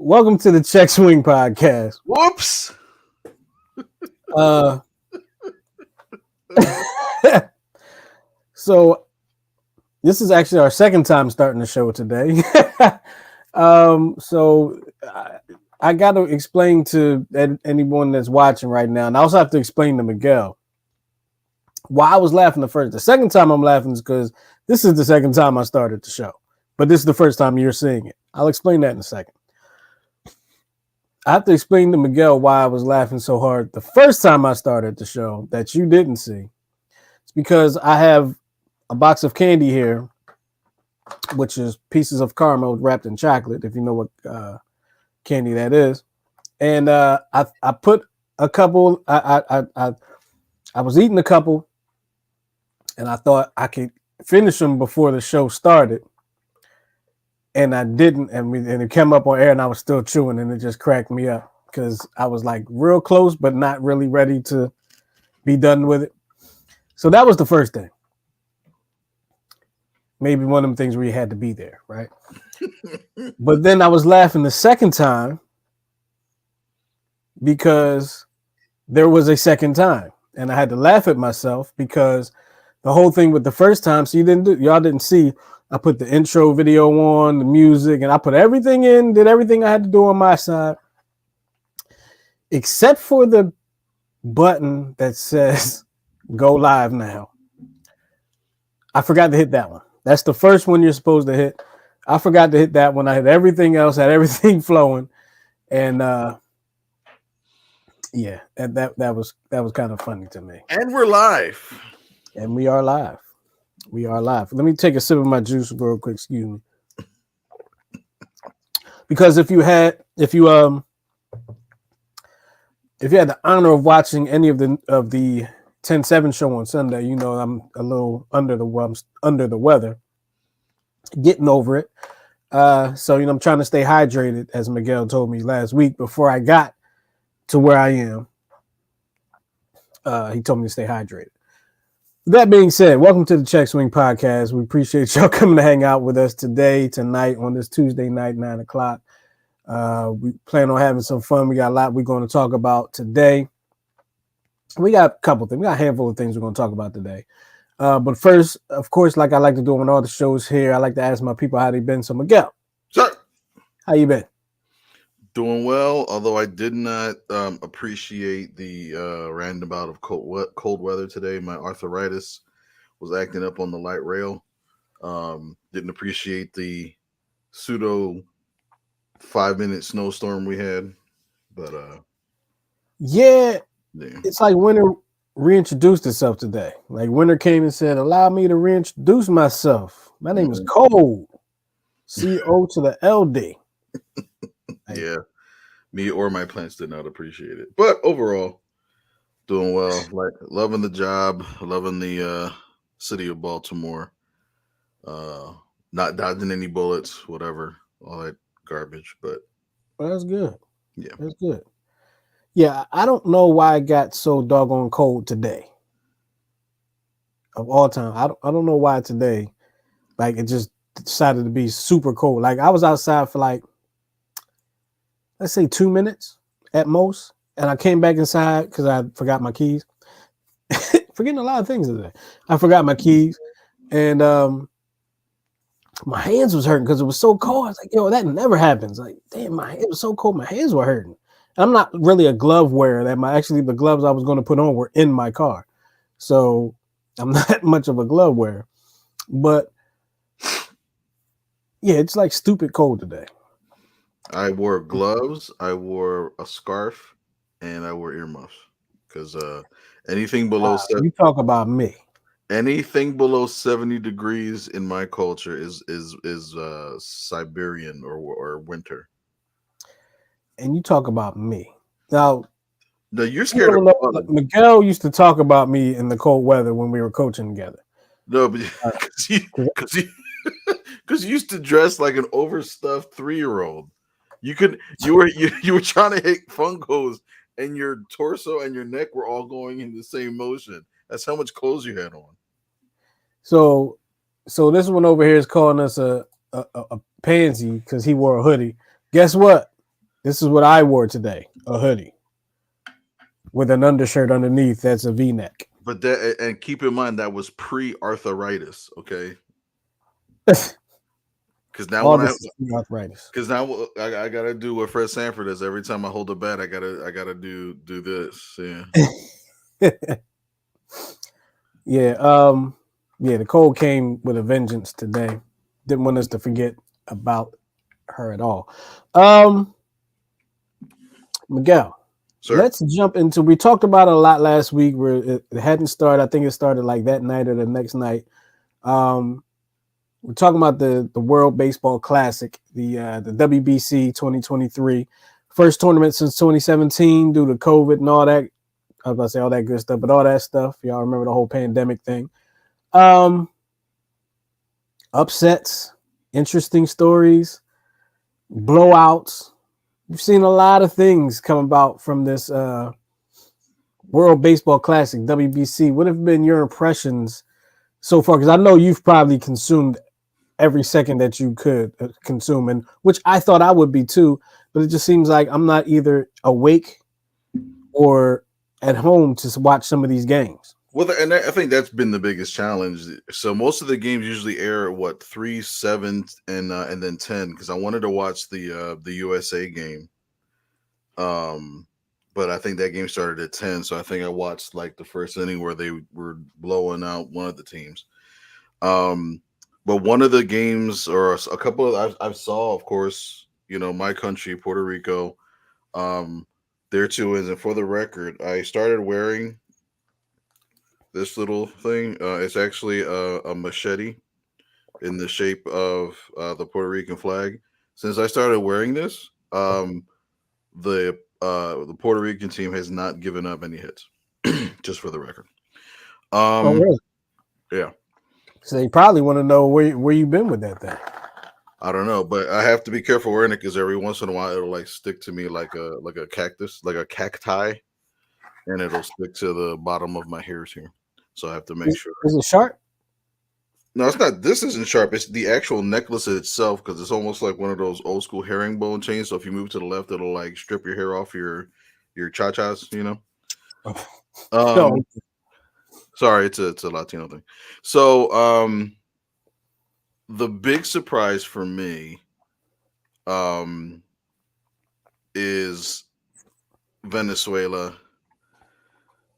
Welcome to the Check Swing Podcast. Whoops. Uh, so this is actually our second time starting the show today. I got to explain to anyone that's watching right now, and I also have to explain to Miguel why I was laughing the first. The second time I'm laughing is because this is the second time I started the show, but this is the first time you're seeing it. I'll explain that in a second. I have to explain to Miguel why I was laughing so hard the first time I started the show that you didn't see. It's because I have a box of candy here, which is pieces of caramel wrapped in chocolate, if you know what candy that is. And I put a couple, I was eating a couple, and I thought I could finish them before the show started. And I didn't, and it came up on air, and I was still chewing, and it just cracked me up because I was like real close, but not really ready to be done with it. So that was the first thing. Maybe one of them things where you had to be there, right? But then I was laughing the second time because there was a second time, and I had to laugh at myself because the whole thing with the first time, so y'all didn't see. I put the intro video on, the music, and I put everything in, did everything I had to do on my side, except for the button that says go live now. I forgot to hit that one. That's the first one you're supposed to hit. I forgot to hit that one. I hit everything else, had everything flowing. And yeah, that was kind of funny to me. And we're live. And we are live. We are live. Let me take a sip of my juice real quick. Excuse me. Because if you had the honor of watching any of the 10-7 show on Sunday, you know I'm a little under the weather. Getting over it. So I'm trying to stay hydrated, as Miguel told me last week before I got to where I am. He told me to stay hydrated. That being said, welcome to the Check Swing Podcast. We appreciate y'all coming to hang out with us tonight, on this Tuesday night, 9 o'clock. We plan on having some fun. We got a lot we're going to talk about today. We got a couple things. We got a handful of things we're going to talk about today. But first, of course, like I like to do on all the shows here, I like to ask my people how they been. So, Miguel, Sir, how you been? doing well, although I did not appreciate the random bout of cold weather today. My arthritis was acting up on the light rail. Didn't appreciate the pseudo 5-minute snowstorm we had. But Yeah, it's like winter reintroduced itself today. Like winter came and said, allow me to reintroduce myself. My name is Cole. CO to the LD. Yeah, me or my plants did not appreciate it. But overall, doing well. Like loving the job, loving the city of Baltimore. Not dodging any bullets, whatever, all that garbage. But Well, that's good. yeah, That's good. Yeah, I don't know why it got so doggone cold today. Of all time, I don't know why today. Like it just decided to be super cold. Like I was outside for like, let's say 2 minutes at most, and I came back inside because I forgot my keys. Forgetting a lot of things today. I forgot my keys, and my hands was hurting because it was so cold. I was like, yo, that never happens. Like, damn, it was so cold, my hands were hurting. I'm not really a glove wearer. The gloves I was going to put on were in my car, so I'm not much of a glove wearer. But yeah, it's like stupid cold today. I wore gloves, I wore a scarf, and I wore earmuffs because anything below You talk about me. anything below 70 degrees in my culture is Siberian or winter. And you talk about me. Now, No, you're scared of cold. Miguel used to talk about me in the cold weather when we were coaching together. No, but because you used to dress like an overstuffed 3-year-old. You were trying to hit fungos, and your torso and your neck were all going in the same motion. That's how much clothes you had on. So this one over here is calling us a pansy because he wore a hoodie. Guess what? This is what I wore today: a hoodie with an undershirt underneath that's a V-neck. But that, and keep in mind that was pre-arthritis, okay? Because now All when I this is arthritis. because now I gotta do what Fred Sanford does every time I hold a bat. I gotta do this. Yeah. Yeah. Yeah. The cold came with a vengeance today. Didn't want us to forget about her at all. Miguel, Sir. let's jump into. We talked about it a lot last week where it hadn't started. I think it started like that night or the next night. We're talking about the World Baseball Classic, the WBC 2023, first tournament since 2017 due to COVID and all that. I was about to say all that good stuff, but all that stuff. Y'all remember the whole pandemic thing. Upsets, interesting stories, blowouts. You've seen a lot of things come about from this World Baseball Classic, WBC. What have been your impressions so far? Because I know you've probably consumed every second that you could consume, and which I thought I would be too, but it just seems like I'm not either awake or at home to watch some of these games. Well, and I think that's been the biggest challenge. So most of the games usually air at what 3, 7, and then 10. Because I wanted to watch the USA game, but I think that game started at 10. So I think I watched like the first inning where they were blowing out one of the teams. But one of the games or a couple of I saw, of course, my country, Puerto Rico, their 2 wins. And for the record, I started wearing this little thing. It's actually a machete in the shape of the Puerto Rican flag. Since I started wearing this, the Puerto Rican team has not given up any hits. Just for the record. Oh, really? Yeah. So you probably want to know where you've been with that thing. I don't know, but I have to be careful wearing it because every once in a while it'll like stick to me like a cactus, like a cacti, and it'll stick to the bottom of my hairs here. So I have to make sure. Is it sharp? No, it's not. This isn't sharp. It's the actual necklace itself because it's almost like one of those old school herringbone chains. So if you move to the left, it'll like strip your hair off your cha-chas. No. Sorry, it's a Latino thing. So the big surprise for me is Venezuela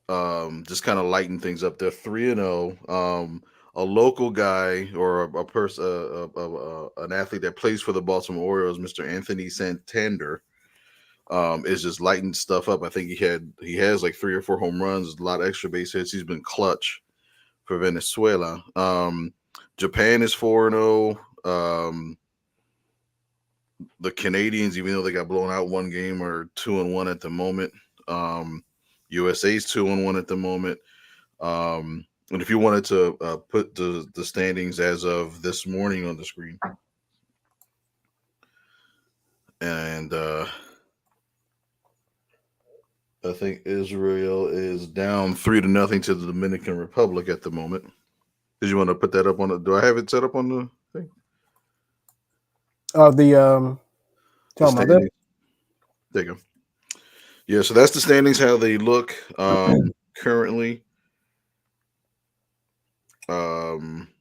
just kind of lighten things up. They're 3-0. A local guy or a person, an athlete that plays for the Baltimore Orioles, Mr. Anthony Santander, is just lighting stuff up. I think he has like 3 or 4 home runs, a lot of extra base hits. He's been clutch for Venezuela. Japan is 4-0. The Canadians, even though they got blown out one game, are 2-1 at the moment. USA's 2-1 at the moment. And if you wanted to put the standings as of this morning on the screen, and I think Israel is down 3-0 to the Dominican Republic at the moment. Did you want to put that up on the? Do I have it set up on the thing? Oh, The there you go. Yeah, so that's the standings, how they look currently.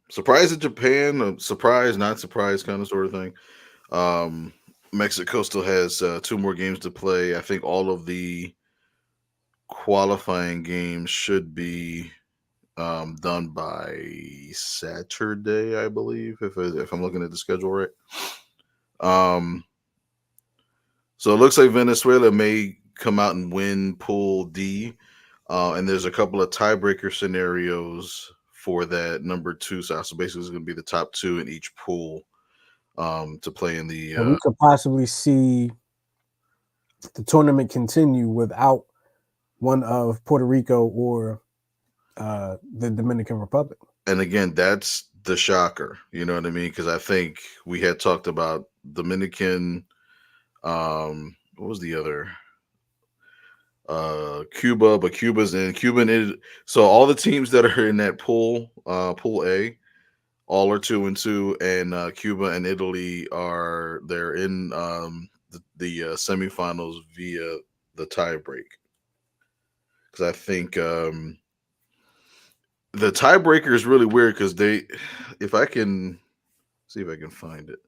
Surprise at Japan, surprise, not surprise kind of sort of thing. Mexico still has 2 more games to play. I think all of the qualifying games should be done by Saturday, I believe, if I'm looking at the schedule right. So it looks like Venezuela may come out and win Pool D, and there's a couple of tiebreaker scenarios for that number 2 side. So basically, it's going to be the top 2 in each pool to play in the. we could possibly see the tournament continue without one of Puerto Rico or the Dominican Republic. And again, that's the shocker. You know what I mean? Because I think we had talked about Dominican. What was the other? Cuba, but Cuba's in Cuban. So all the teams that are in that pool, Pool A, all are 2-2, and Cuba and Italy they're in the the semifinals via the tiebreak, because I think the tiebreaker is really weird because if I can see if I can find it,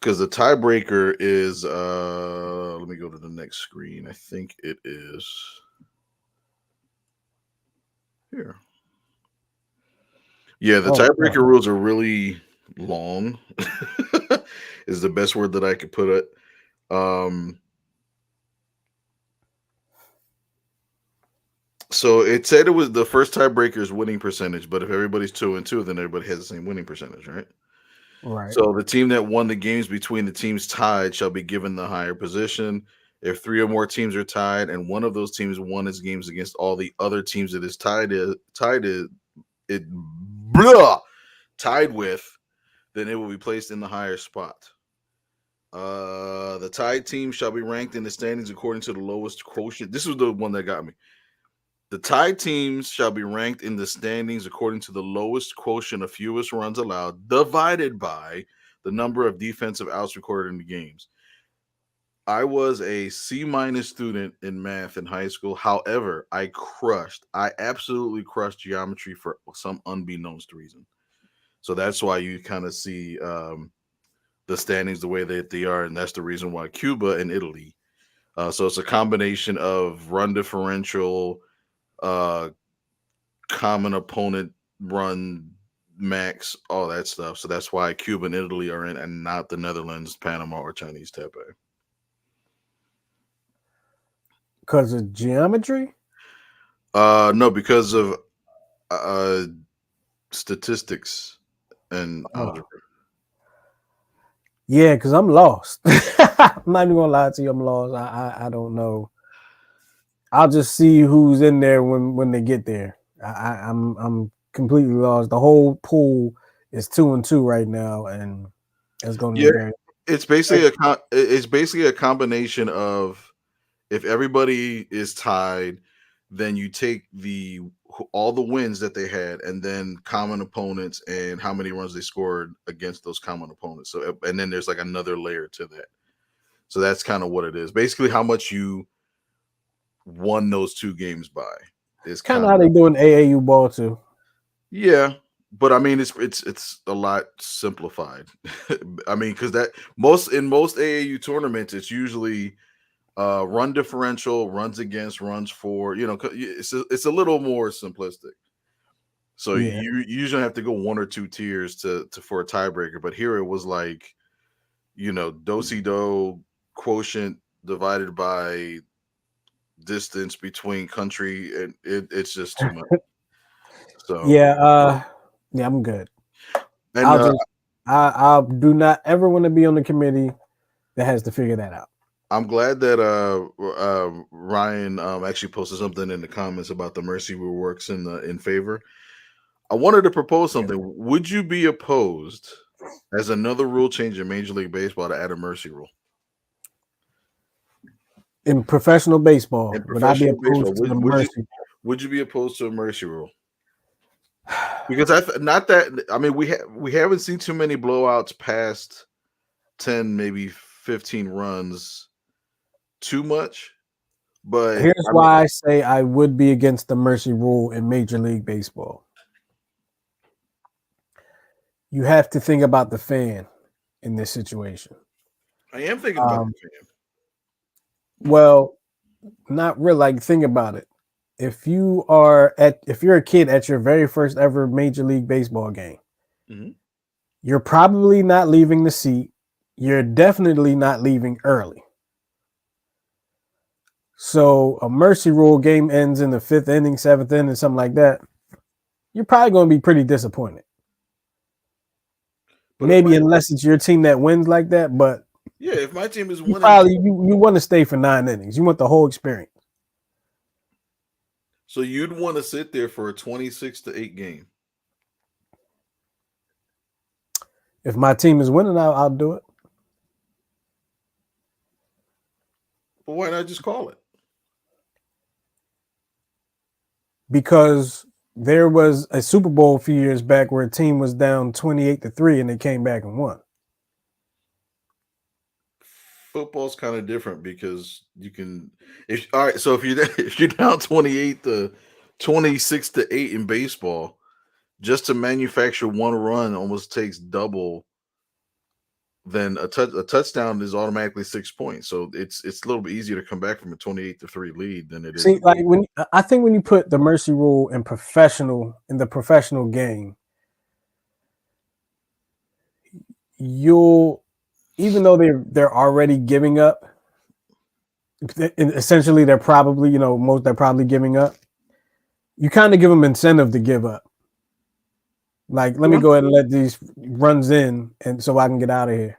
because the tiebreaker is let me go to the next screen. I think it is here. Yeah, the tiebreaker rules are really long. Is the best word that I could put it. So it said it was the first tiebreaker's winning percentage, but if everybody's 2-2, then everybody has the same winning percentage, right? Right. So the team that won the games between the teams tied shall be given the higher position. If 3 or more teams are tied and one of those teams won its games against all the other teams that is tied with, then it will be placed in the higher spot. The tied team shall be ranked in the standings according to the lowest quotient. This was the one that got me. The tied teams shall be ranked in the standings according to the lowest quotient of fewest runs allowed, divided by the number of defensive outs recorded in the games. I was a C- student in math in high school. However, I absolutely crushed geometry for some unbeknownst reason. So that's why you kind of see the standings the way that they are, and that's the reason why Cuba and Italy. So it's a combination of run differential, common opponent run max, all that stuff. So that's why Cuba and Italy are in, and not the Netherlands, Panama, or Chinese Taipei. Because of geometry? No, because of statistics and algebra. Yeah, because I'm lost. I'm not even gonna lie to you, I'm lost. I don't know. I'll just see who's in there when they get there. I'm completely lost. The whole pool is 2-2 right now, and it's going to be very. It's basically a combination of, if everybody is tied, then you take all the wins that they had, and then common opponents and how many runs they scored against those common opponents. So, and then there's like another layer to that. So that's kind of what it is. Basically, how much you won those 2 games by is kind of how they do in AAU ball too. Yeah, but I mean, it's a lot simplified. I mean, because most AAU tournaments, it's usually run differential, runs against, runs for. It's a little more simplistic. So you usually have to go 1 or 2 tiers to for a tiebreaker. But here it was like, do-si-do quotient divided by distance between country, and it's just too much. So yeah, I'm good. And I do not ever want to be on the committee that has to figure that out. I'm glad that Ryan actually posted something in the comments about the mercy rule works in favor. I wanted to propose something. Would you be opposed as another rule change in Major League Baseball to add a mercy rule? In professional baseball, would I be opposed to the mercy? Would you be opposed to a mercy rule? Because we haven't seen too many blowouts past 10, maybe 15 runs too much. But here's why I say I would be against the mercy rule in Major League Baseball. You have to think about the fan in this situation. I am thinking about the fan. Well, not really. Like, think about it. If you're a kid at your very first ever Major League Baseball game, you're probably not leaving the seat. You're definitely not leaving early. So a mercy rule game ends in the 5th inning, 7th inning, something like that. You're probably going to be pretty disappointed. But maybe unless it's your team that wins like that, but yeah, if my team is winning, you want to stay for 9 innings. You want the whole experience. So you'd want to sit there for a 26-8 game. If my team is winning, I'll do it. But why not just call it? Because there was a Super Bowl a few years back where a team was down 28-3 and they came back and won. football's kind of different because you can. If all right, so if you if you're down 28 to 26-8 in baseball, just to manufacture one run almost takes double than a touchdown is automatically 6 points. So it's a little bit easier to come back from a 28-3 lead than it is See, in like baseball. I think when you put the mercy rule in the professional game, you'll even though they're already giving up, essentially they're probably they're probably giving up. You kind of give them incentive to give up. Like, let me go ahead and let these runs in, and so I can get out of here.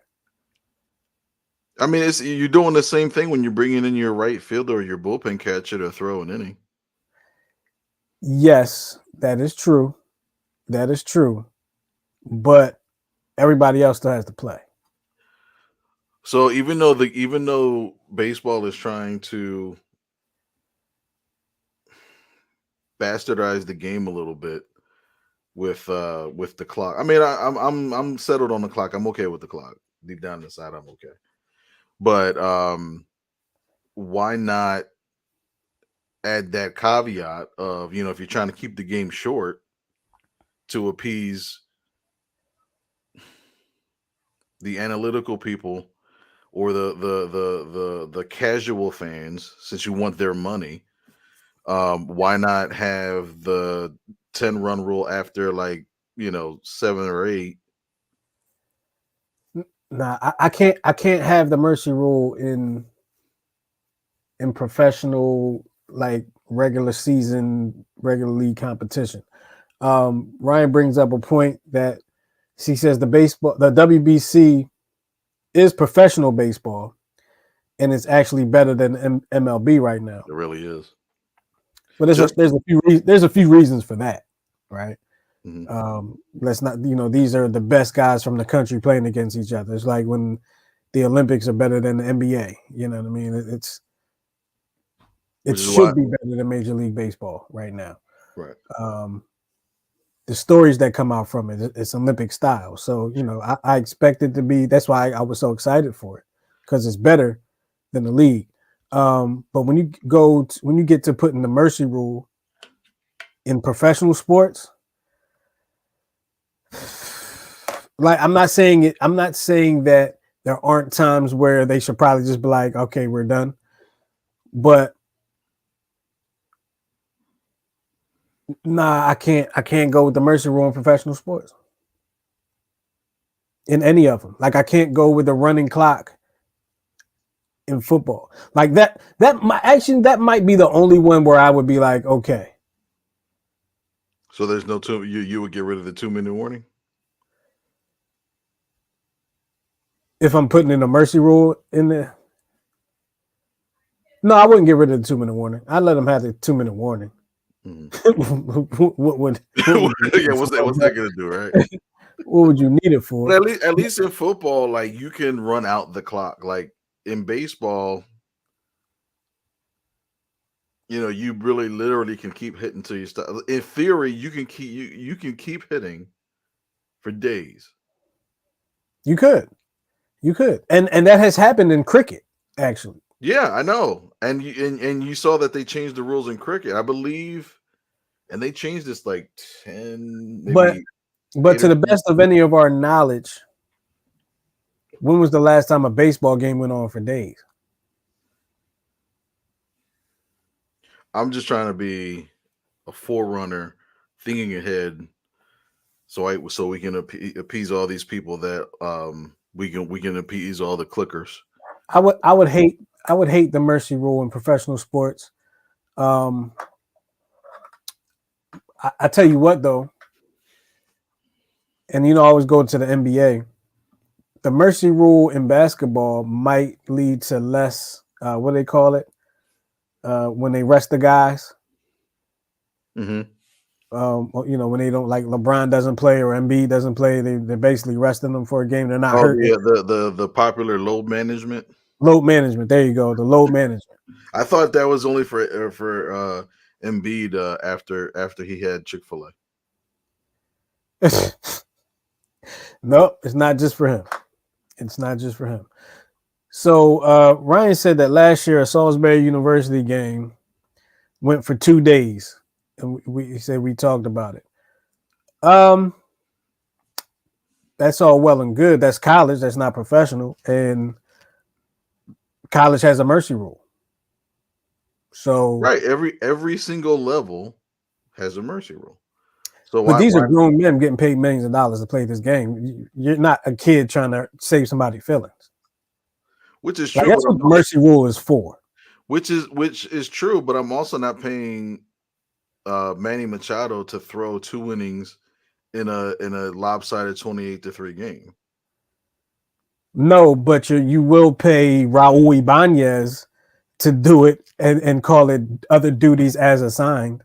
I mean, it's you're doing the same thing when you're bringing in your right fielder or your bullpen catcher to throw an inning. Yes, that is true. That is true. But everybody else still has to play. So even though baseball is trying to bastardize the game a little bit with the clock. I mean, I'm settled on the clock. I'm okay with the clock. Deep down inside, I'm okay. But why not add that caveat of if you're trying to keep the game short to appease the analytical people or the casual fans, since you want their money, why not have the 10-run rule after 7 or 8? Nah, I can't have the mercy rule in professional, like regular season, regular league competition. Ryan brings up a point that he says the WBC is professional baseball, and it's actually better than MLB right now. It really is. But there's a few reasons for that, right? Mm-hmm. Let's not, these are the best guys from the country playing against each other. It's like when the Olympics are better than the NBA. You know what I mean? It should be better than Major League Baseball right now. Right. The stories that come out from it's Olympic style. So, I expect it to be. That's why I was so excited for it, because it's better than the league. But when you get to putting the mercy rule in professional sports, like I'm not saying that there aren't times where they should probably just be like, okay, we're done. But nah, I can't go with the mercy rule in professional sports. In any of them. Like, I can't go with the running clock in football. Like that might be the only one where I would be like, okay. So there's no you would get rid of the 2-minute warning? If I'm putting in a mercy rule in there. No, I wouldn't get rid of the 2-minute warning. I'd let them have the 2-minute warning. Mm-hmm. what's that gonna do, right? What would you need it for? But at least in football, like, you can run out the clock. Like in baseball, you really literally can keep hitting till you stop. In theory, you can keep hitting for days. You could, and that has happened in cricket, actually. Yeah, I know, and you saw that they changed the rules in cricket, I believe, and they changed this like 10, maybe. But to the best of any of our knowledge, when was the last time a baseball game went on for days? I'm just trying to be a forerunner, thinking ahead, so we can appease all these people that we can appease all the clickers. I would hate the mercy rule in professional sports. I tell you what though, and I always go to the NBA. The mercy rule in basketball might lead to less. What do they call it? When they rest the guys. Mm-hmm. When they don't, like, LeBron doesn't play or Embiid doesn't play, they're basically resting them for a game. They're not hurt. Yeah, the popular load management. Load management. There you go. The load management. I thought that was only for Embiid after he had Chick-fil-A. Nope, it's not just for him. It's not just for him. So Ryan said that last year a Salisbury University game went for 2 days, and he said we talked about it. That's all well and good. That's college. That's not professional, and college has a mercy rule. So Right. Every single level has a mercy rule. So but these are why grown men getting paid millions of dollars to play this game. You're not a kid trying to save somebody's feelings. which is Like true, that's but what the mercy rule is for. which is true, but I'm also not paying Manny Machado to throw 2 innings in a lopsided 28-3 game. No, but you will pay Raul Ibanez to do it and call it other duties as assigned.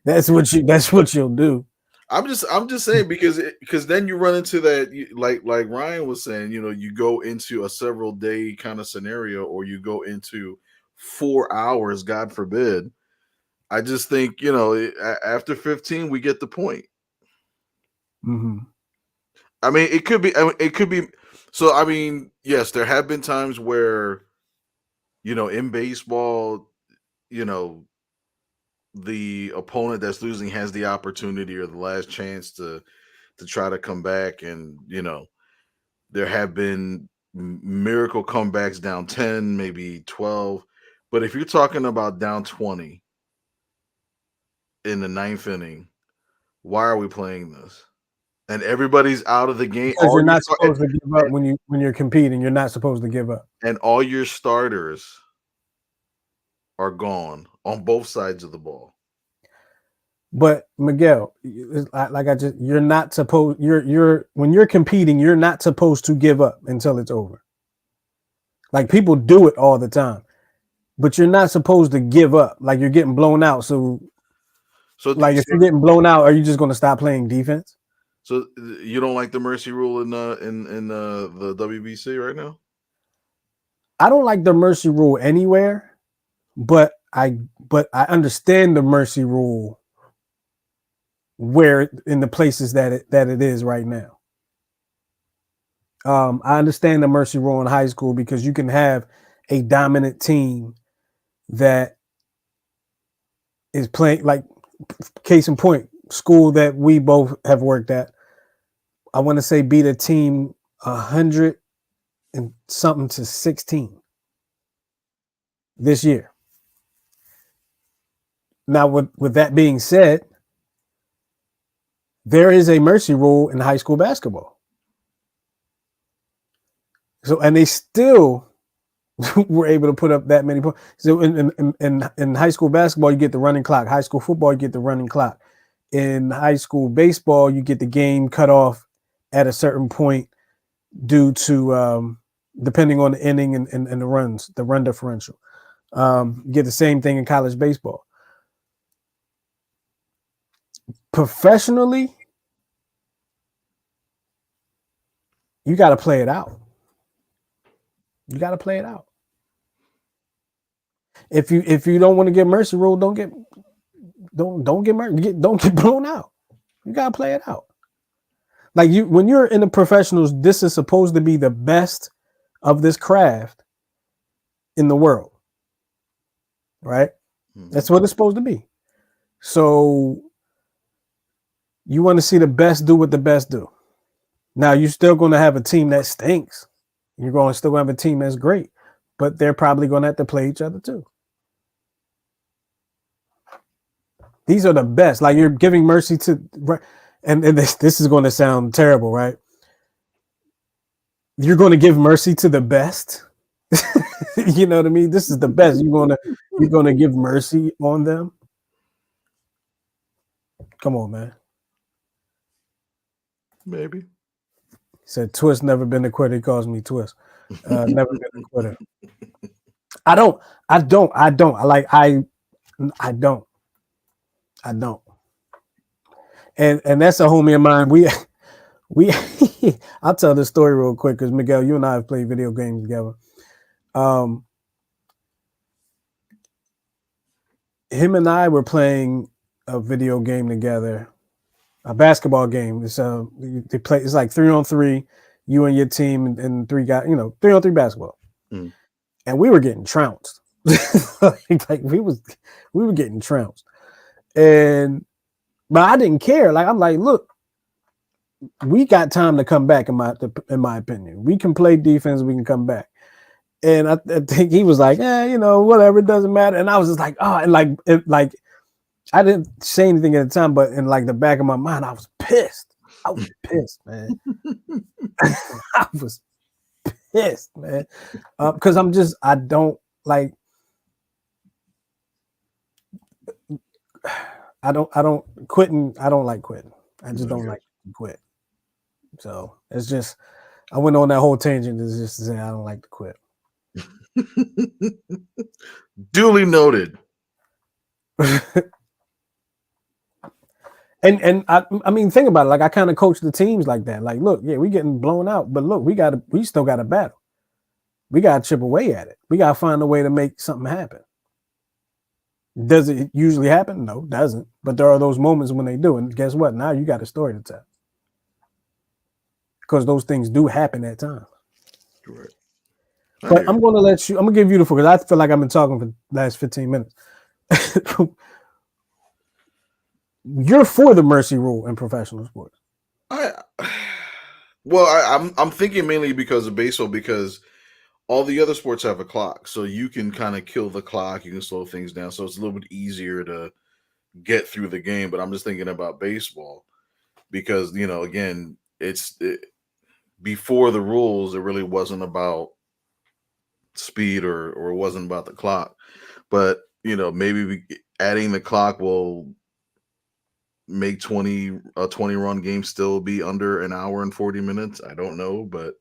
That's what you'll do. I'm just saying because then you run into that like Ryan was saying, you go into a several day kind of scenario, or you go into 4 hours, God forbid. I just think after 15 we get the point. Mm-hmm. I mean, it could be. I mean, it could be. So, I mean, yes, there have been times where, in baseball, you know, the opponent that's losing has the opportunity or the last chance to try to come back, and there have been miracle comebacks down 10, maybe 12. But if you're talking about down 20 in the ninth inning, why are we playing this? And everybody's out of the game. Because you're not supposed to give up when you're competing. You're not supposed to give up. And all your starters are gone on both sides of the ball. But Miguel, you're not supposed. You're when you're competing, you're not supposed to give up until it's over. Like people do it all the time, but you're not supposed to give up. Like you're getting blown out. So like if you're getting blown out, are you just going to stop playing defense? So you don't like the mercy rule in the WBC right now? I don't like the mercy rule anywhere, but I understand the mercy rule where in the places that it is right now. I understand the mercy rule in high school because you can have a dominant team that is playing, like case in point, school that we both have worked at. I want to say beat a team 100 and something to 16 this year. Now, with that being said, there is a mercy rule in high school basketball. So, and they still were able to put up that many points. So in high school basketball, you get the running clock. High school football, you get the running clock. In high school baseball, you get the game cut off at a certain point due to depending on the inning and the runs, the run differential. You get the same thing in college baseball. Professionally, you got to play it out. You got to play it out. If you don't want to get mercy rule, don't get mercy. Don't get blown out. You got to play it out. Like when you're in the professionals, this is supposed to be the best of this craft in the world, right? Mm-hmm. That's what it's supposed to be. So you want to see the best do what the best do. Now you're still going to have a team that stinks. You're going to still have a team that's great, but they're probably going to have to play each other too. These are the best. Like you're giving mercy to, and this is going to sound terrible, right? You're going to give mercy to the best. You know what I mean? This is the best. You're going to give mercy on them. Come on, man. Maybe. He said Twist never been a quitter. He calls me Twist. Never been a quitter. I don't. And that's a homie of mine. We I'll tell this story real quick because Miguel, you and I have played video games together. Him and I were playing a video game together, a basketball game. It's they play. It's like 3-on-3. You and your team and three guys. 3-on-3 basketball. Mm. And we were getting trounced. like we were getting trounced. But I didn't care. Like I'm like, look, we got time to come back. In my opinion, we can play defense. We can come back. And I think he was like, whatever, it doesn't matter. And I was just like, oh, and like I didn't say anything at the time, but in like the back of my mind, I was pissed. I was pissed, man. I was pissed, man, because I don't like. I don't quitting. I don't like quitting. I just don't like to quit. So it's just, I went on that whole tangent is just to say I don't like to quit. Duly noted. And I mean, think about it. Like I kind of coach the teams like that. Like, look, yeah, we getting blown out, but look, we still got to battle. We got to chip away at it. We got to find a way to make something happen. Does it usually happen? No, it doesn't. But there are those moments when they do. And guess what? Now you got a story to tell. Because those things do happen at times. Correct. But I'm going to give you the floor because I feel like I've been talking for the last 15 minutes. You're for the mercy rule in professional sports. I'm thinking mainly because of baseball, because all the other sports have a clock, so you can kind of kill the clock, you can slow things down, so it's a little bit easier to get through the game. But I'm just thinking about baseball because, again, before the rules, it really wasn't about speed or it wasn't about the clock. But, maybe adding the clock will make a 20-run game still be under an hour and 40 minutes. I don't know, but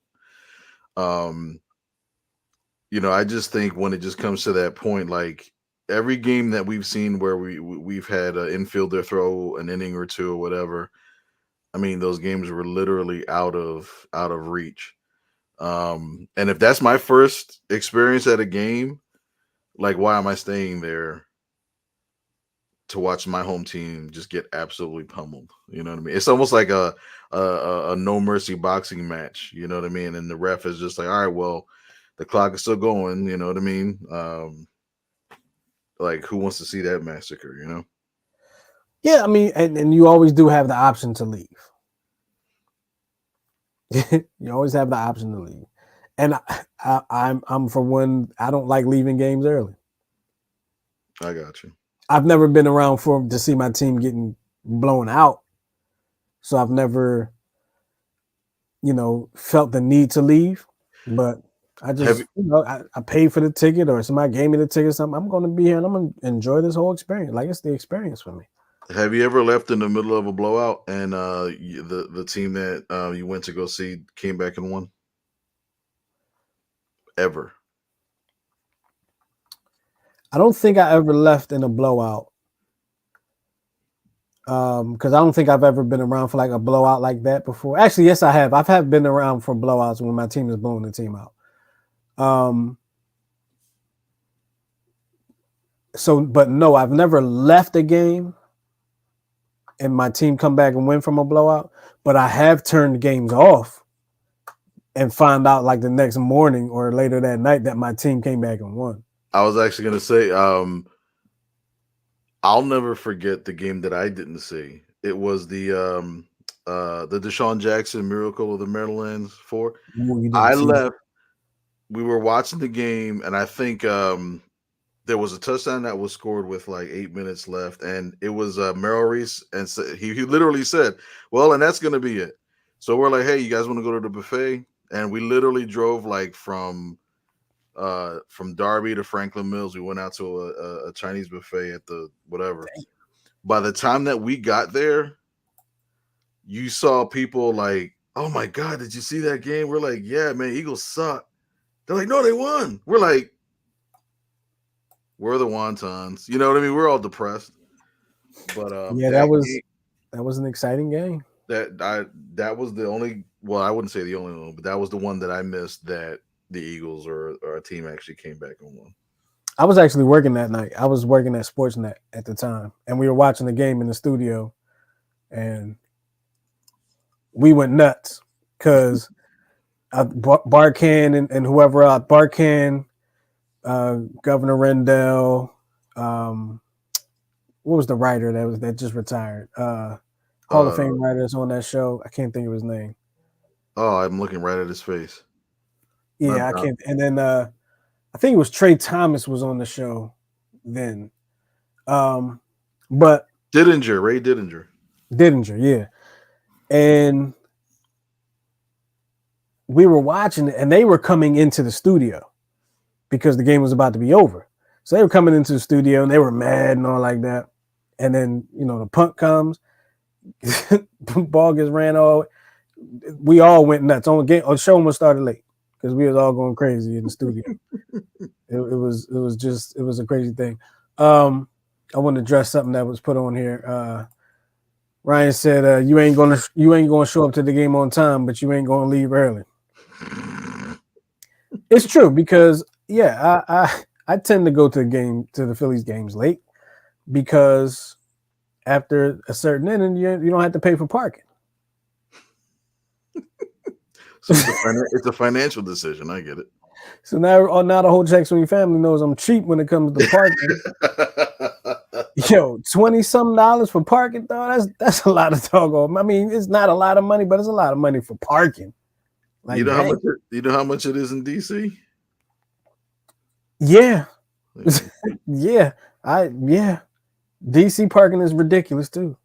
I just think when it just comes to that point, like every game that we've seen where we've had an infielder throw an inning or two or whatever, I mean, those games were literally out of reach. And if that's my first experience at a game, like, why am I staying there to watch my home team just get absolutely pummeled? You know what I mean? It's almost like a no mercy boxing match. You know what I mean? And the ref is just like, all right, well, the clock is still going. You know what I mean? Like, who wants to see that massacre? Yeah, I mean, and you always do have the option to leave. You always have the option to leave. And I'm for one, I don't like leaving games early. I got you. I've never been around to see my team getting blown out. So I've never, felt the need to leave. But I just, I paid for the ticket, or somebody gave me the ticket or something. I'm going to be here and I'm going to enjoy this whole experience. Like, it's the experience for me. Have you ever left in the middle of a blowout and the team that you went to go see came back and won? Ever? I don't think I ever left in a blowout. Because I don't think I've ever been around for like a blowout like that before. Actually, yes, I have. I've been around for blowouts when my team is blowing the team out. But no, I've never left a game and my team come back and win from a blowout. But I have turned games off and find out like the next morning or later that night that my team came back and won. I was actually going to say, I'll never forget the game that I didn't see. It was the Deshaun Jackson Miracle of the Maryland 4. I left. We were watching the game, and I think there was a touchdown that was scored with like 8 minutes left, and it was Merrill Reese, and he literally said, "Well, and that's going to be it." So we're like, "Hey, you guys want to go to the buffet?" And we literally drove like from Darby to Franklin Mills. We went out to a Chinese buffet at the whatever. Dang. By the time that we got there, you saw people like, "Oh my God, did you see that game?" We're like, "Yeah, man, Eagles suck." They're like, "No, they won." We're like, "We're the wontons." You know what I mean? We're all depressed. But yeah, that was an exciting game. That was the only, well, I wouldn't say the only one, but that was the one that I missed that the Eagles or a team actually came back and won. I was actually working that night. I was working at Sportsnet at the time, and we were watching the game in the studio. And we went nuts because Barkan and whoever else, Barkan, Governor Rendell, what was the writer that just retired? Hall of Fame writer that's on that show. I can't think of his name. Oh, I'm looking right at his face. Yeah, I can't. And then I think it was Trey Thomas was on the show then. But Ray Didinger, yeah. And we were watching it, and they were coming into the studio because the game was about to be over. So they were coming into the studio, and they were mad and all like that. And then, the punt comes, ball gets ran all. We all went nuts. The show almost started late because we was all going crazy in the studio. it was a crazy thing. I want to address something that was put on here. Ryan said, "You ain't gonna show up to the game on time, but you ain't gonna leave early." It's true because I tend to go to the Phillies games late because after a certain inning, you don't have to pay for parking. So it's a financial decision. I get it. So now the whole Jackson family knows I'm cheap when it comes to parking. Yo, $20-something for parking, though. That's a lot of doggone. I mean, it's not a lot of money, but it's a lot of money for parking. Like, you know how much it is in DC? Yeah. yeah. DC parking is ridiculous too.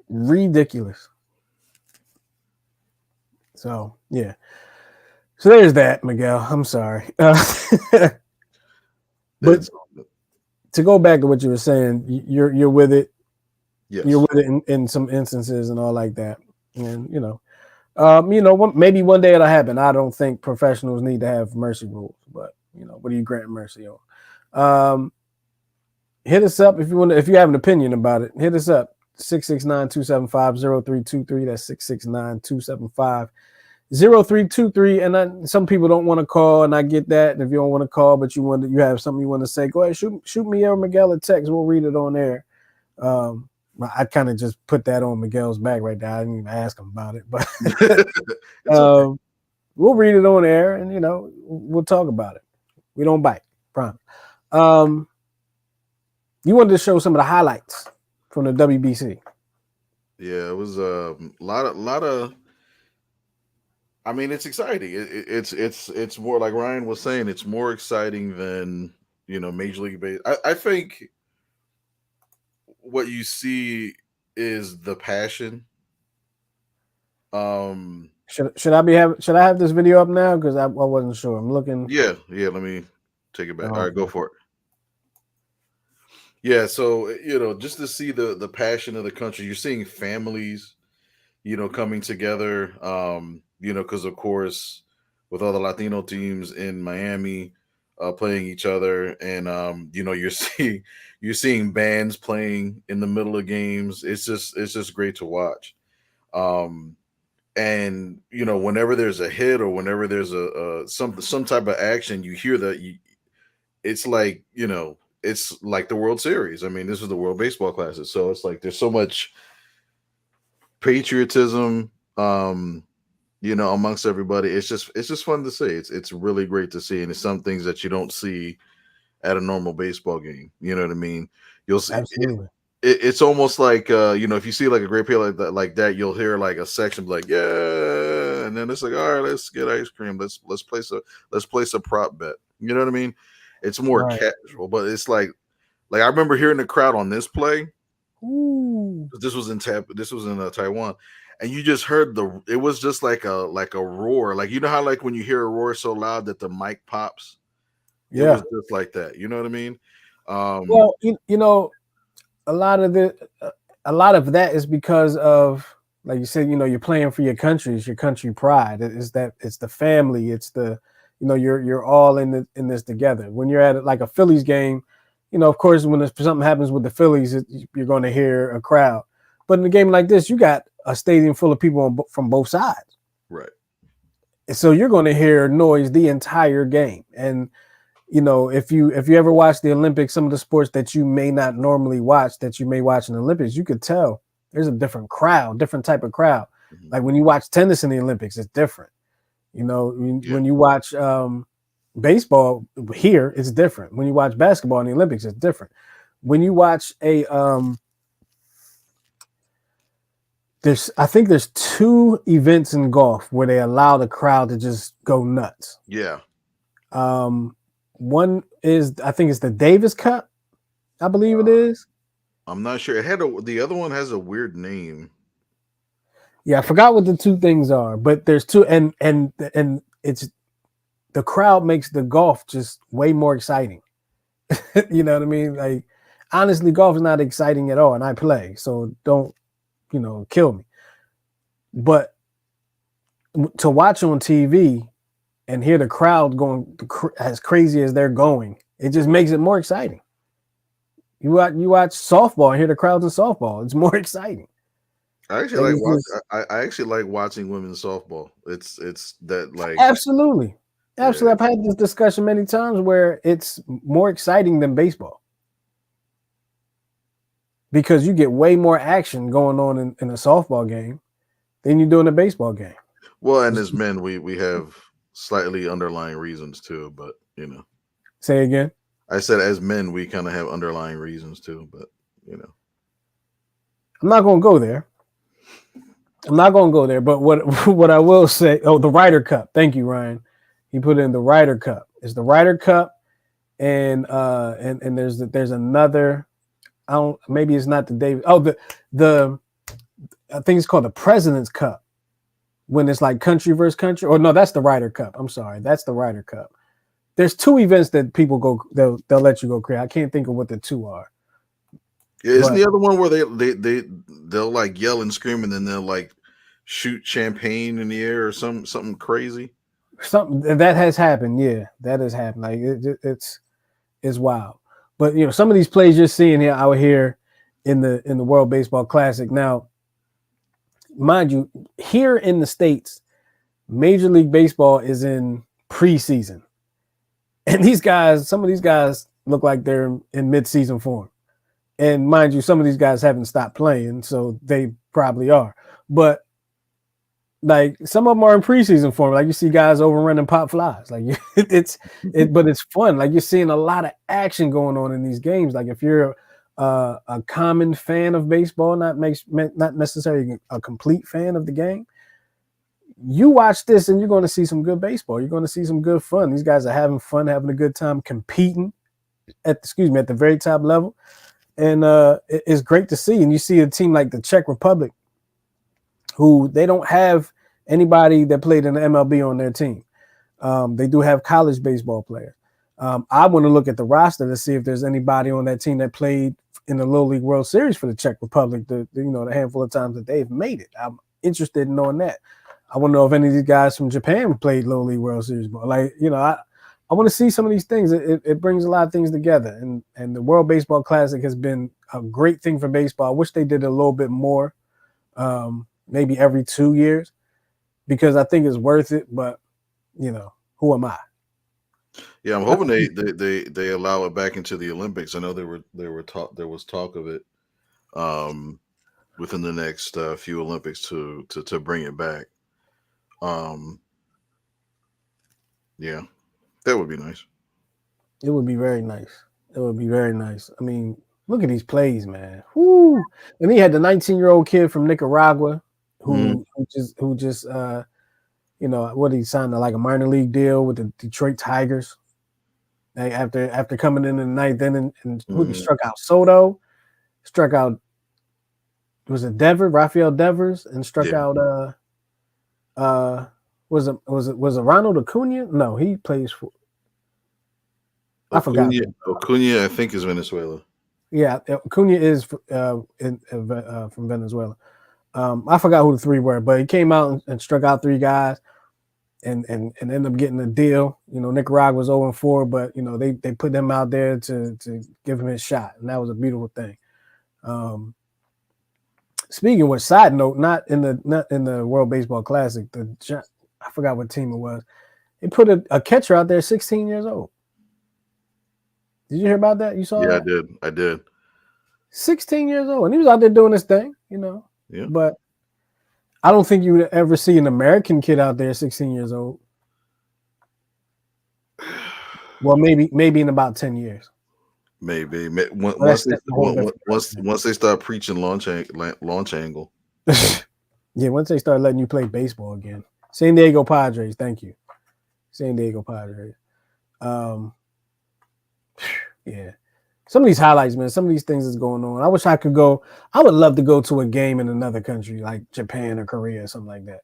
Ridiculous. So yeah. So there's that, Miguel. I'm sorry. But to go back to what you were saying, you're with it. Yes. You're with it in some instances and all like that. And maybe one day it'll happen. I don't think professionals need to have mercy rules, but what are you granting mercy on? Hit us up if you have an opinion about it. Hit us up 669-275-0323. That's 669-275-0323. And some people don't want to call, and I get that. And if you don't want to call, but you have something you want to say, go ahead, shoot me or Miguel a text. We'll read it on air. I kind of just put that on Miguel's back right now. I didn't even ask him about it, but okay. We'll read it on air, and we'll talk about it. We don't bite, promise. You wanted to show some of the highlights from the WBC. Yeah, it was a lot of. I mean, it's exciting. It's more like Ryan was saying. It's more exciting than Major League Baseball. I think what you see is the passion. Should I have this video up now? Because I wasn't sure. I'm looking. Yeah. Let me take it back. All right, go for it. Yeah, so just to see the passion of the country, you're seeing families, coming together. Because of course, with all the Latino teams in Miami playing each other, and you're seeing bands playing in the middle of games. It's just great to watch. And whenever there's a hit or whenever there's some type of action, you hear that it's like it's like the World Series. I mean, this is the World Baseball Classic, so it's like there's so much patriotism, amongst everybody. It's just fun to see. It's really great to see, and it's some things that you don't see at a normal baseball game. You know what I mean? You'll see. Absolutely. It's almost like if you see like a great play like that, you'll hear like a section like yeah, and then it's like all right, let's get ice cream. Let's place a prop bet. You know what I mean? It's more casual, but it's like I remember hearing the crowd on this play. Ooh. This was in Taiwan, and you just heard it was just like a roar. Like how like when you hear a roar so loud that the mic pops. Yeah, it was just like that. You know what I mean? Well, a lot of that is because of, like you said, you're playing for your country. It's your country pride. It's the family. It's the you're all in this together. When you're at like a Phillies game, of course, when something happens with the Phillies, you're going to hear a crowd. But in a game like this, you got a stadium full of people from both sides. Right. And so you're going to hear noise the entire game. And, if you ever watch the Olympics, some of the sports that you may not normally watch, that you may watch in the Olympics, you could tell There's a different crowd, different type of crowd. Mhm. Like when you watch tennis in the Olympics, it's different. You know, Yeah. when you watch baseball here, it's different. When you watch basketball in the Olympics, it's different. When you watch I think there's 2 events in golf where they allow the crowd to just go nuts. Yeah. One is, I think it's the Davis Cup, I believe it is. I'm not sure. The other one has a weird name. Yeah, I forgot what the 2 things are, but there's 2, and it's the crowd makes the golf just way more exciting. You know what I mean? Like, honestly, golf is not exciting at all, and I play, so don't, kill me. But to watch on TV and hear the crowd going as crazy as they're going, it just makes it more exciting. You watch softball and hear the crowds in softball; it's more exciting. I actually I actually like watching women's softball. It's that like Absolutely. I've had this discussion many times where it's more exciting than baseball because you get way more action going on in a softball game than you do in a baseball game. Well, and as men, we have slightly underlying reasons too, but Say again. I said as men, we kind of have underlying reasons too, but I'm not going to go there. But what I will say, the Ryder Cup. Thank you, Ryan. He put in the Ryder Cup. It's the Ryder Cup, and there's another. Maybe it's not the Davis. Oh, the I think it's called the President's Cup, when it's like country versus country. Or no, that's the Ryder Cup. I'm sorry, that's the Ryder Cup. There's 2 events that people go. They'll let you go create. I can't think of what the 2 are. Yeah, isn't the other one where they'll like yell and scream and then they'll like shoot champagne in the air or something crazy? Something that has happened. Yeah, that has happened. Like it's wild. But some of these plays you're seeing here out here in the World Baseball Classic. Now, mind you, here in the States, Major League Baseball is in preseason. And some of these guys look like they're in mid-season form. And mind you, some of these guys haven't stopped playing, so they probably are. But like some of them are in preseason form. Like you see guys overrunning pop flies. Like but it's fun. Like you're seeing a lot of action going on in these games. Like if you're a common fan of baseball, not necessarily a complete fan of the game, you watch this and you're going to see some good baseball. You're going to see some good fun. These guys are having fun, having a good time, competing at the very top level. And it's great to see. And you see a team like the Czech Republic, who they don't have anybody that played in the MLB on their team. They do have college baseball players. I want to look at the roster to see if there's anybody on that team that played in the Little League World Series for the Czech Republic, the handful of times that they've made it. I'm interested in knowing that. I want to know if any of these guys from Japan played Little League World Series ball. Like, I want to see some of these things. It brings a lot of things together. And the World Baseball Classic has been a great thing for baseball. I wish they did a little bit more, maybe every 2 years, because I think it's worth it. But, who am I? Yeah, I'm hoping they allow it back into the Olympics. I know there was talk of it within the next few Olympics to bring it back. Yeah, that would be nice. It would be very nice. I mean, look at these plays, man. Whoo! And he had the 19-year-old kid from Nicaragua who just what he signed like a minor league deal with the Detroit Tigers. After coming in the ninth inning, and he struck out Soto, struck out, was it Rafael Devers, and struck out was it Ronald Acuna? No, he plays for, I forgot. Acuna, I think, is Venezuela. Yeah, Acuna is from Venezuela. I forgot who the 3 were, but he came out and struck out 3 guys. And ended up getting a deal. Nicaragua was 0-4, but they put them out there to give him his shot, and that was a beautiful thing. Speaking of which, side note, not in the World Baseball Classic, I forgot what team it was. They put a catcher out there, 16 years old. Did you hear about that? You saw that? Yeah, I did. 16 years old, and he was out there doing his thing. you know. Yeah. But I don't think you would ever see an American kid out there 16 years old. Well, maybe in about 10 years. Maybe That's a whole different once they start preaching launch angle. Yeah, once they start letting you play baseball again. San Diego Padres, thank you. San Diego Padres. Yeah. Some of these highlights, man, some of these things is going on. I wish I could go. I would love to go to a game in another country like Japan or Korea or something like that.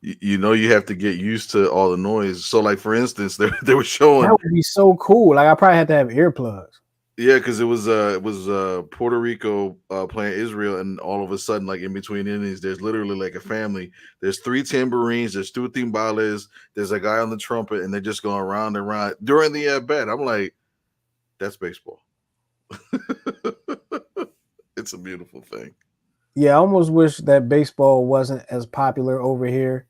You know, you have to get used to all the noise. So, like for instance, they were showing That would be so cool. Like I probably had to have earplugs. Yeah, because it was Puerto Rico playing Israel, and all of a sudden, like in between innings, there's literally like a family. There's 3 tambourines, there's 2 timbales, there's a guy on the trumpet, and they're just going round and round during the at bat. I'm like, that's baseball. It's a beautiful thing. Yeah, I almost wish that baseball wasn't as popular over here,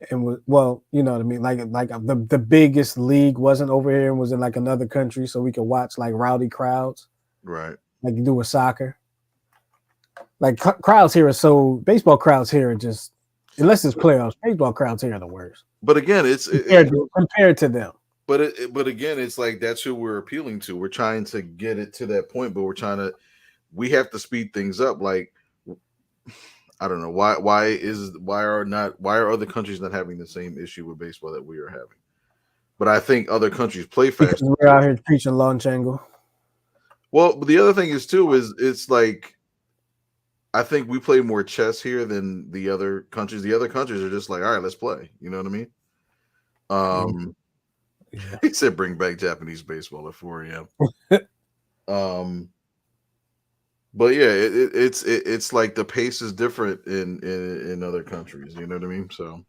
and was, well, you know what I mean. Like the biggest league wasn't over here and was in like another country, so we could watch like rowdy crowds, Right? like you do with soccer. Like crowds here are so baseball crowds here are just unless it's playoffs, baseball crowds here are the worst. But again, compared to them. But again, it's like that's who we're appealing to. We're trying to get it to that point, but we have to speed things up. Like I don't know why are other countries not having the same issue with baseball that we are having? But I think other countries play fast. We're out here preaching launch angle. Well, but the other thing is too is it's like I think we play more chess here than the other countries. The other countries are just like, all right, let's play. You know what I mean? Yeah. He said bring back Japanese baseball at 4 a.m. But yeah, it's like the pace is different in other countries. You know what I mean? So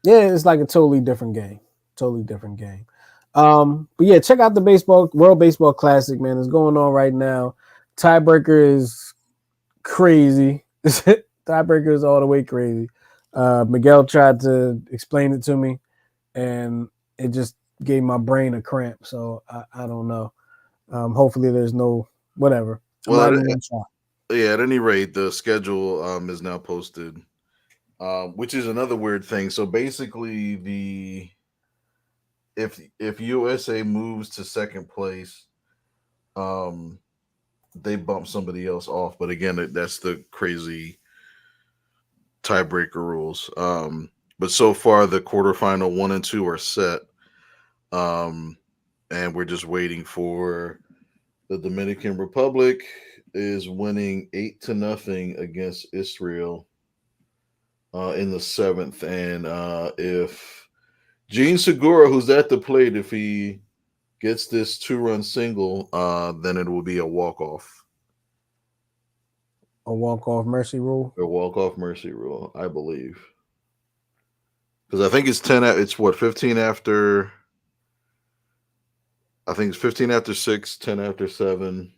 yeah, it's like a totally different game. But yeah, check out the World Baseball Classic, man. It's going on right now. Tiebreaker is crazy. Tiebreaker is all the way crazy. Miguel tried to explain it to me, and it just gave my brain a cramp. So I don't know. Hopefully, there's no whatever. Well, at any rate, the schedule is now posted, which is another weird thing. So basically, if USA moves to second place, they bump somebody else off. But again, that's the crazy tiebreaker rules. But so far, the quarterfinal 1 and 2 are set, and we're just waiting for. The Dominican Republic is winning 8-0 against Israel in the 7th, and if Gene Segura, who's at the plate, if he gets this 2-run single, then it will be a walk-off. A walk-off mercy rule? A walk-off mercy rule, I believe. Because I think it's 10. It's what 15 after. I think it's 15 after 6, 10 after 7.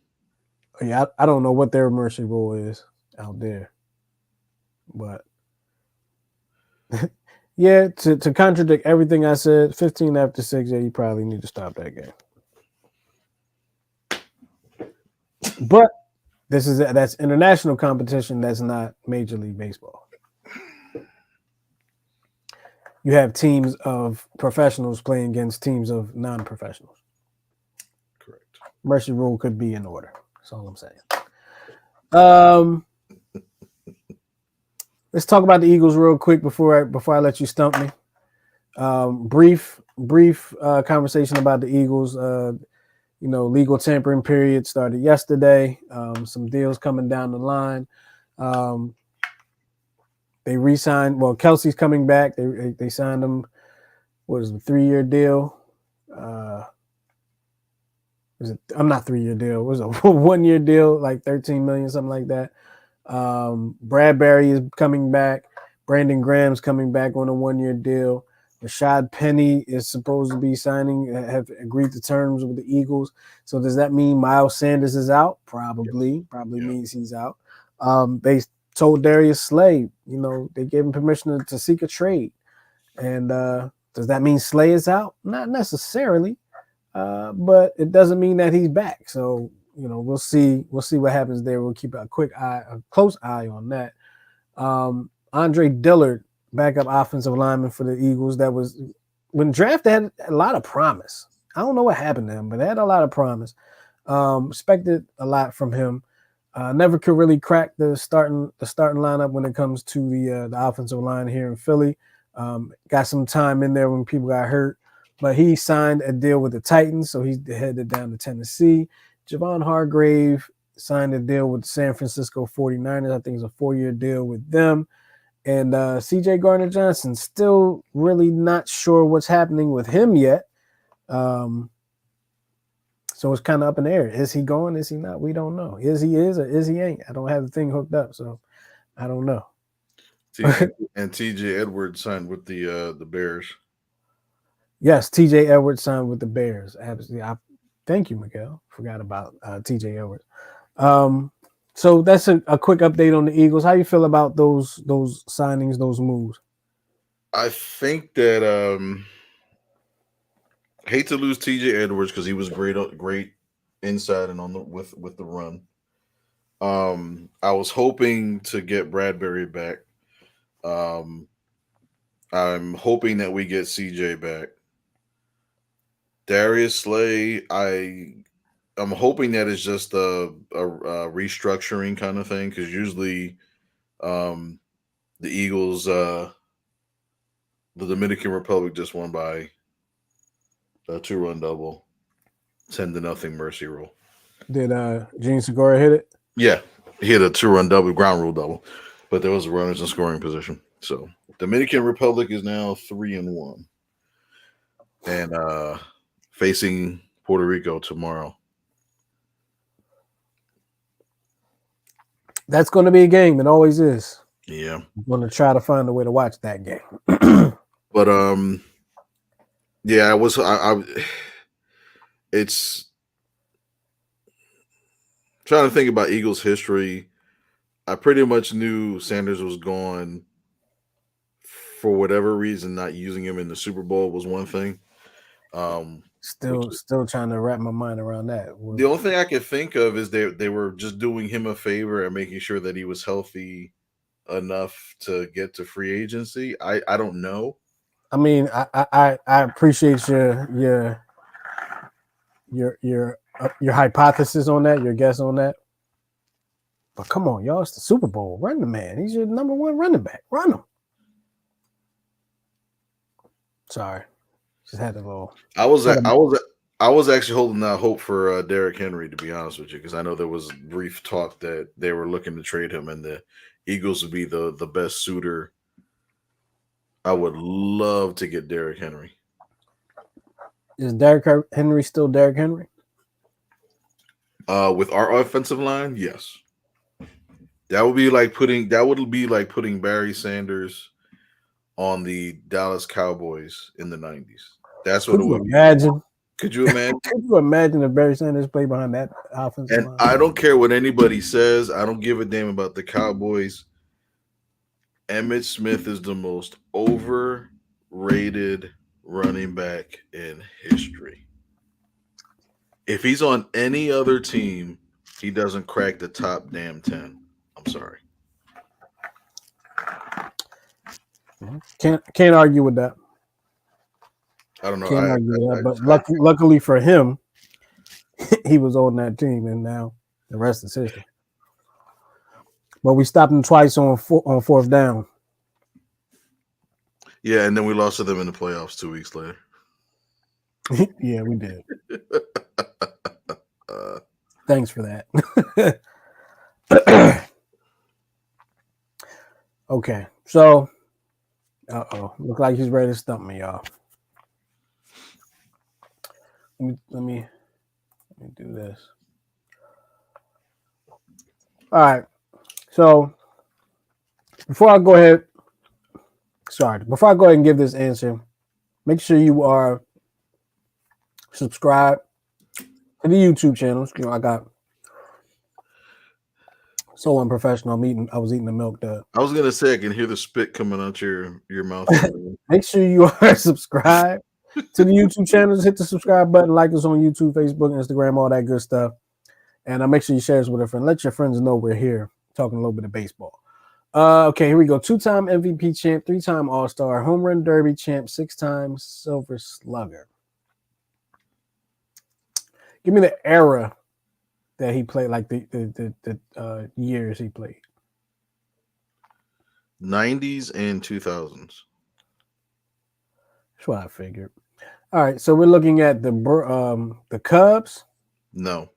Yeah, I don't know what their mercy rule is out there, but yeah, to contradict everything I said, 15 after 6, yeah, you probably need to stop that game. But that's international competition. That's not Major League Baseball. You have teams of professionals playing against teams of non-professionals. Correct. Mercy rule could be in order. That's all I'm saying. Let's talk about the Eagles real quick before I let you stump me. Brief conversation about the Eagles. Legal tampering period started yesterday. Some deals coming down the line. They re-signed. Well, Kelsey's coming back. They signed him. What is it? 3-year deal? I'm not 3-year deal. It was a 1-year deal, like $13 million, something like that. Bradbury is coming back. Brandon Graham's coming back on a 1-year deal. Rashad Penny is supposed to be signing, have agreed to terms with the Eagles. So does that mean Miles Sanders is out? Probably. Probably means he's out. They told Darius Slay, they gave him permission to seek a trade. And does that mean Slay is out? Not necessarily. But it doesn't mean that he's back. So, we'll see what happens there. We'll keep a close eye on that. Andre Dillard, backup offensive lineman for the Eagles, that was when drafted had a lot of promise. I don't know what happened to him, but they had a lot of promise. Expected a lot from him. Never could really crack the starting lineup when it comes to the offensive line here in Philly. Got some time in there when people got hurt, but he signed a deal with the Titans, so he's headed down to Tennessee. Javon Hargrave signed a deal with the San Francisco 49ers. I think it's a 4-year deal with them. And CJ Gardner-Johnson, still really not sure what's happening with him yet. So it's kind of up in the air. Is he going? Is he not? We don't know. Is he or is he ain't? I don't have the thing hooked up, so I don't know. And TJ Edwards signed with the Bears. Yes, TJ Edwards signed with the Bears. Absolutely. Thank you, Miguel. Forgot about TJ Edwards. So that's a quick update on the Eagles. How you feel about those signings, those moves? I think that hate to lose TJ Edwards because he was great inside and on with the run. I was hoping to get Bradbury back. I'm hoping that we get CJ back. Darius Slay, I'm hoping that it's just a restructuring kind of thing because usually the Eagles, the Dominican Republic just won by a 2-run double, 10-0 mercy rule. Did Gene Segura hit it? Yeah, he hit a 2-run double, ground rule double, but there was runners in scoring position. So Dominican Republic is now 3-1, and facing Puerto Rico tomorrow. That's going to be a game. It always is. Yeah. I'm going to try to find a way to watch that game. But yeah, it's trying to think about Eagles history. I pretty much knew Sanders was gone. For whatever reason, not using him in the Super Bowl was one thing. Still trying to wrap my mind around that. The only thing I could think of is they were just doing him a favor and making sure that he was healthy enough to get to free agency. I don't know. I mean, I appreciate your hypothesis on that, your guess on that. But come on, y'all, it's the Super Bowl. Run the man. He's your number one running back. Run him. Sorry. Just had a little. I was actually holding out hope for Derrick Henry, to be honest with you, because I know there was brief talk that they were looking to trade him, and the Eagles would be the best suitor. I would love to get Derrick Henry. Is Derrick Henry still Derrick Henry? With our offensive line, yes. That would be like putting Barry Sanders on the Dallas Cowboys in the 90s. That's what it would imagine. Could you imagine? Could you imagine if Barry Sanders played behind that offensive line? I don't care what anybody says. I don't give a damn about the Cowboys. Emmitt Smith is the most overrated running back in history. If he's on any other team, he doesn't crack the top damn 10. I'm sorry. Can't argue with that. I don't know. Can't argue with that, but luckily for him, he was on that team, and now the rest is history. But we stopped him twice on fourth down. Yeah, and then we lost to them in the playoffs 2 weeks later. Yeah, we did. Thanks for that. Okay, so look like he's ready to stump me, y'all. Let me do this. All right. So before I go ahead and give this answer, make sure you are subscribed to the YouTube channels. You know, I got so unprofessional. I was eating the milk dud. I was gonna say I can hear the spit coming out your mouth. Make sure you are subscribed to the YouTube channels. Hit the subscribe button, like us on YouTube, Facebook, Instagram, all that good stuff. And make sure you share this with a friend. Let your friends know we're here talking a little bit of baseball. Okay, here we go. 2-time MVP champ, 3-time All-Star, home run derby champ, 6-time Silver Slugger. Give me the era that he played, like the years he played. 90s and 2000s. That's what I figured. All right, so we're looking at the Cubs. No.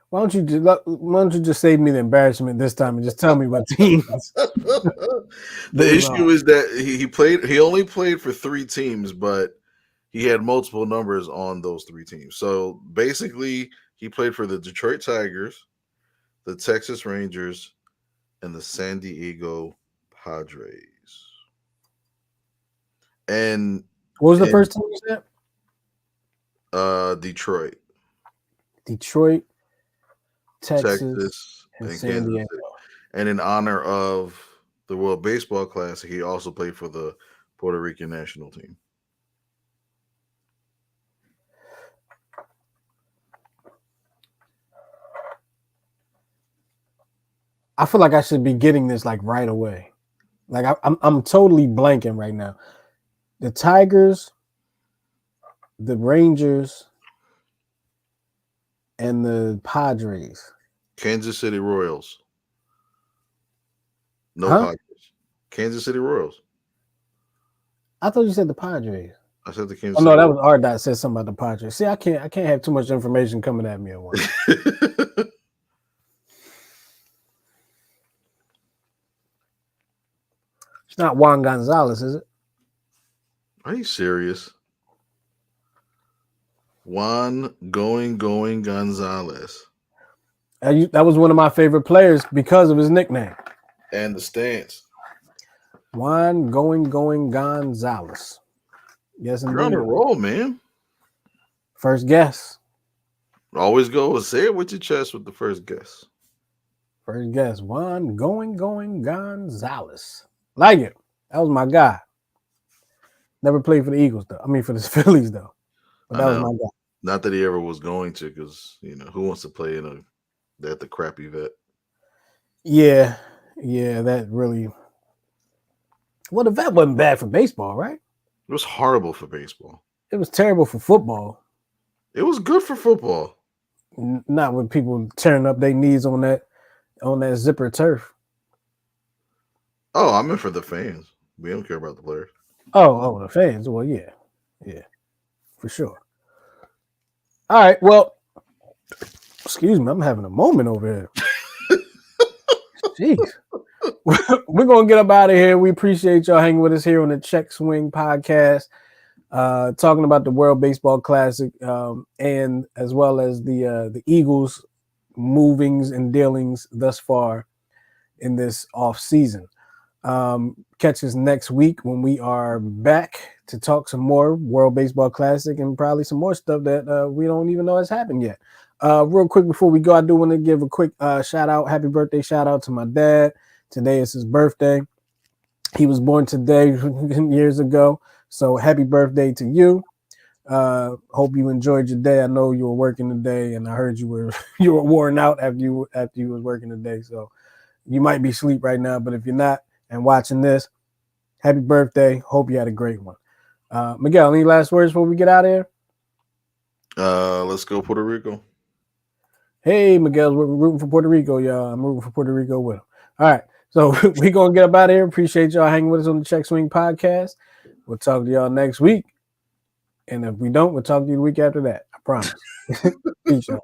Why don't you just save me the embarrassment this time and just tell me what teams? The issue is that he only played for 3 teams, but he had multiple numbers on those 3 teams. So basically, he played for the Detroit Tigers, the Texas Rangers, and the San Diego Padres. And what was the first team you said? Detroit, Texas, and San Diego. And in honor of the World Baseball Classic, he also played for the Puerto Rican national team. I feel like I should be getting this like right away. Like I'm totally blanking right now. The Tigers, the Rangers, and the Padres. Kansas City Royals. No Padres. Kansas City Royals. I thought you said the Padres. I said the Kansas. Oh no, that was Art that said something about the Padres. See, I can't have too much information coming at me at once. It's not Juan Gonzalez, is it? Are you serious? Juan going Gonzalez. That was one of my favorite players because of his nickname. And the stance. Juan going Gonzalez. Yes, indeed. You're on a roll, man. First guess. Always say it with your chest with the first guess. First guess. Juan going Gonzalez. Like it. That was my guy. Never played for the Eagles, though. I mean, for the Phillies, though. But that was my guy. Not that he ever was going to, because, who wants to play at the crappy vet? Yeah, that really. Well, the vet wasn't bad for baseball, right? It was horrible for baseball. It was terrible for football. It was good for football. Not with people tearing up their knees on that zipper turf. Oh, I meant for the fans. We don't care about the players. Oh, the fans. Well, yeah, for sure. All right. Well, excuse me. I'm having a moment over here. Jeez. We're going to get up out of here. We appreciate y'all hanging with us here on the Check Swing podcast, talking about the World Baseball Classic and as well as the Eagles' movings and dealings thus far in this off season. Catch us next week when we are back to talk some more World Baseball Classic and probably some more stuff that we don't even know has happened yet. Real quick before we go, I do want to give a quick shout out, happy birthday shout out to my dad. Today is his birthday. He was born today years ago. So happy birthday to you. Hope you enjoyed your day. I know you were working today, and I heard you were worn out after you was working today. So you might be asleep right now, but if you're not and watching this, happy birthday. Hope you had a great one. Miguel, any last words before we get out of here? Let's go Puerto Rico. Hey, Miguel, we're rooting for Puerto Rico, y'all. I'm rooting for Puerto Rico with him. All right. So we're going to get up out of here. Appreciate y'all hanging with us on the Check Swing podcast. We'll talk to y'all next week. And if we don't, we'll talk to you the week after that. I promise. Peace, y'all.